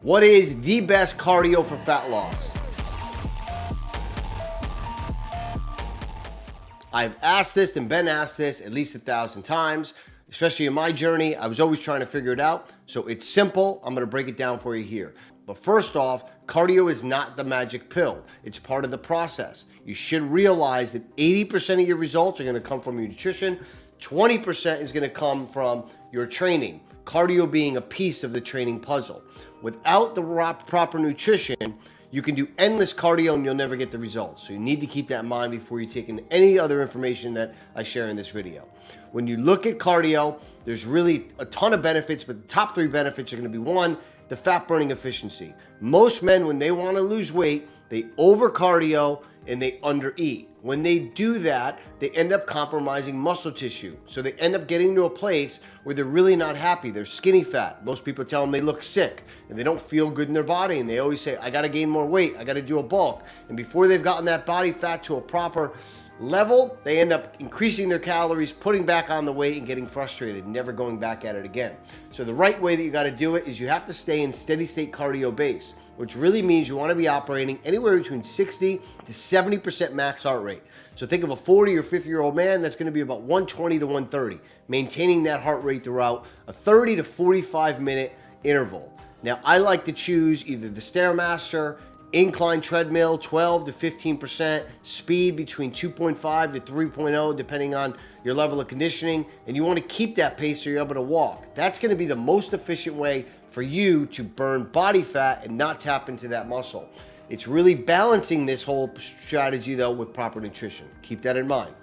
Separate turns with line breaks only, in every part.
What is the best cardio for fat loss? I've asked this and been asked this at least 1,000 times, especially in my journey. I was always trying to figure it out. So it's simple. I'm going to break it down for you here. But first off, cardio is not the magic pill. It's part of the process. You should realize that 80% of your results are going to come from your nutrition. 20% is going to come from your training. Cardio being a piece of the training puzzle. Without the proper nutrition, you can do endless cardio and you'll never get the results. So you need to keep that in mind before you take in any other information that I share in this video. When you look at cardio, there's really a ton of benefits, but the top 3 benefits are going to be: 1, the fat burning efficiency. Most men, when they want to lose weight, they over cardio and they under eat. When they do that, they end up compromising muscle tissue. So they end up getting to a place where they're really not happy. They're skinny fat. Most people tell them they look sick and they don't feel good in their body. And they always say, I got to gain more weight. I got to do a bulk. And before they've gotten that body fat to a proper level, they end up increasing their calories, putting back on the weight and getting frustrated and never going back at it again. So the right way that you got to do it is you have to stay in steady state cardio base, which really means you want to be operating anywhere between 60 to 70% max heart rate. So think of a 40 or 50-year-old man, that's going to be about 120 to 130, maintaining that heart rate throughout a 30 to 45 minute interval. Now, I like to choose either the Stairmaster, incline treadmill, 12 to 15%, speed between 2.5 to 3.0, depending on your level of conditioning, and you want to keep that pace so you're able to walk. That's going to be the most efficient way for you to burn body fat and not tap into that muscle. It's really balancing this whole strategy though with proper nutrition. Keep that in mind.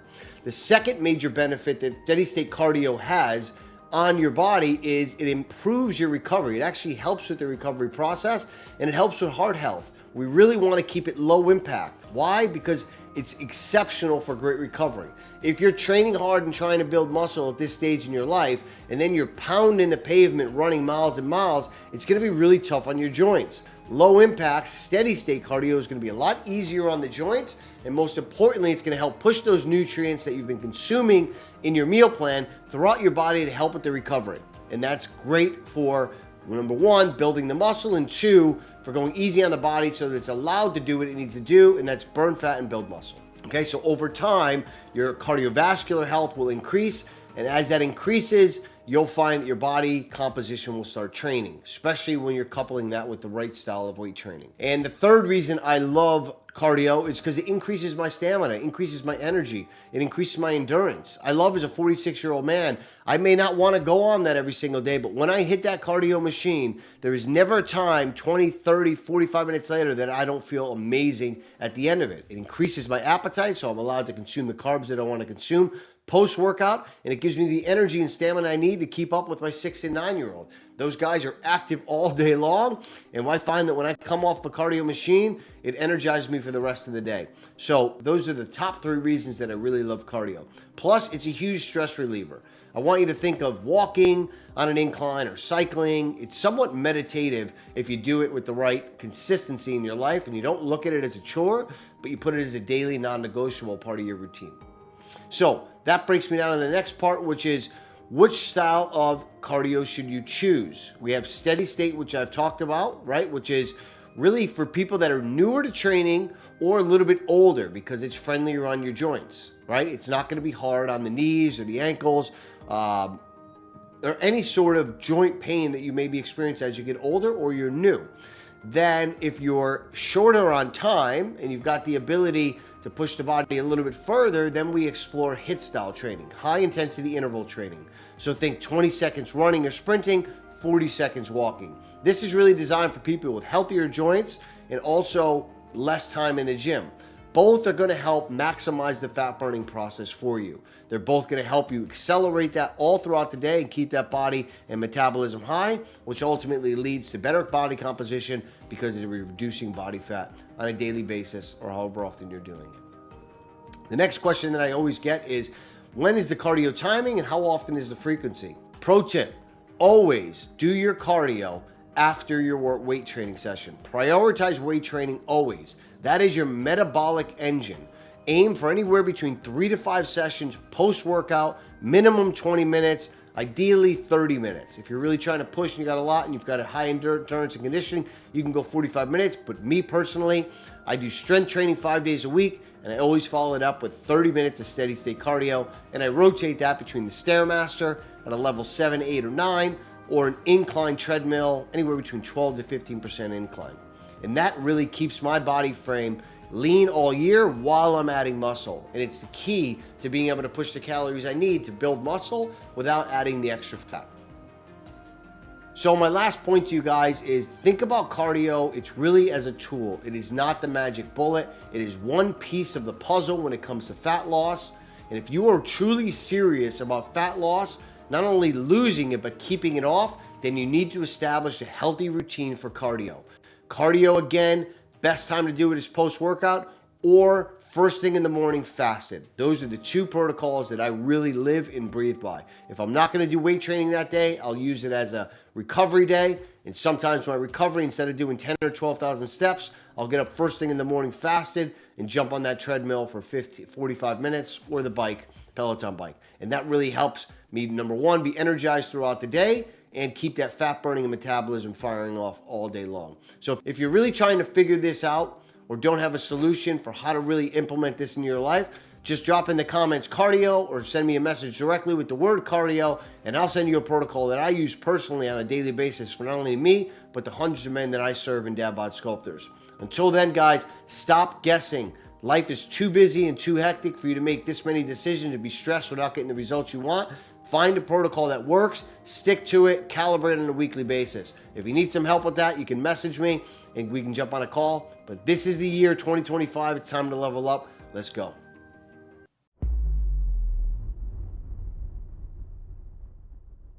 The second major benefit that steady state cardio has on your body is it improves your recovery. It actually helps with the recovery process and it helps with heart health. We really want to keep it low impact. Why? Because it's exceptional for great recovery. If you're training hard and trying to build muscle at this stage in your life, and then you're pounding the pavement, running miles and miles, it's going to be really tough on your joints. Low impact, steady state cardio is going to be a lot easier on the joints, and most importantly, it's going to help push those nutrients that you've been consuming in your meal plan throughout your body to help with the recovery. And that's great for, number 1, building the muscle, and 2, for going easy on the body so that it's allowed to do what it needs to do, and that's burn fat and build muscle. Okay, so over time, your cardiovascular health will increase, and as that increases, you'll find that your body composition will start training, especially when you're coupling that with the right style of weight training. And the third reason I love cardio is because it increases my stamina, it increases my energy, it increases my endurance. I love, as a 46-year-old man, I may not want to go on that every single day, but when I hit that cardio machine, there is never a time 20, 30, 45 minutes later that I don't feel amazing at the end of it. It increases my appetite, so I'm allowed to consume the carbs that I want to consume post-workout, and it gives me the energy and stamina I need to keep up with my 6 and 9-year-old. Those guys are active all day long, and I find that when I come off the cardio machine, it energizes me for the rest of the day. So those are the top 3 reasons that I really love cardio. Plus, it's a huge stress reliever. I want you to think of walking on an incline or cycling. It's somewhat meditative if you do it with the right consistency in your life, and you don't look at it as a chore, but you put it as a daily non-negotiable part of your routine. So that brings me down to the next part, which is which style of cardio should you choose? We have steady state, which I've talked about, right? Which is really for people that are newer to training or a little bit older because it's friendlier on your joints, right? It's not going to be hard on the knees or the ankles or any sort of joint pain that you may be experiencing as you get older or you're new. Then if you're shorter on time and you've got the ability to push the body a little bit further, then we explore HIIT style training, high intensity interval training. So think 20 seconds running or sprinting, 40 seconds walking. This is really designed for people with healthier joints and also less time in the gym. Both are going to help maximize the fat burning process for you. They're both going to help you accelerate that all throughout the day and keep that body and metabolism high, which ultimately leads to better body composition because you're reducing body fat on a daily basis or however often you're doing it. The next question that I always get is, when is the cardio timing and how often is the frequency? Pro tip, always do your cardio after your weight training session. Prioritize weight training always. That is your metabolic engine. Aim for anywhere between 3 to 5 sessions post-workout, minimum 20 minutes. Ideally 30 minutes. If you're really trying to push and you got a lot and you've got a high endurance and conditioning, you can go 45 minutes. But me personally, I do strength training 5 days a week, and I always follow it up with 30 minutes of steady state cardio, and I rotate that between the Stairmaster at a level 7, 8, or 9, or an incline treadmill, anywhere between 12 to 15% incline. And that really keeps my body frame lean all year while I'm adding muscle. And it's the key to being able to push the calories I need to build muscle without adding the extra fat. So my last point to you guys is think about cardio. It's really as a tool. It is not the magic bullet. It is one piece of the puzzle when it comes to fat loss. And if you are truly serious about fat loss, not only losing it, but keeping it off, then you need to establish a healthy routine for cardio. Cardio, again, best time to do it is post-workout or first thing in the morning fasted. Those are the two protocols that I really live and breathe by. If I'm not gonna do weight training that day, I'll use it as a recovery day. And sometimes my recovery, instead of doing 10 or 12,000 steps, I'll get up first thing in the morning fasted and jump on that treadmill for 45 minutes or the bike, Peloton bike. And that really helps me, number one, be energized throughout the day and keep that fat burning and metabolism firing off all day long. So if you're really trying to figure this out or don't have a solution for how to really implement this in your life, just drop in the comments cardio or send me a message directly with the word cardio, and I'll send you a protocol that I use personally on a daily basis for not only me, but the hundreds of men that I serve in Dad-Bod Sculptors. Until then, guys, stop guessing. Life is too busy and too hectic for you to make this many decisions and be stressed without getting the results you want. Find a protocol that works, stick to it, calibrate on a weekly basis. If you need some help with that, you can message me and we can jump on a call. But this is the year 2025. It's time to level up. Let's go.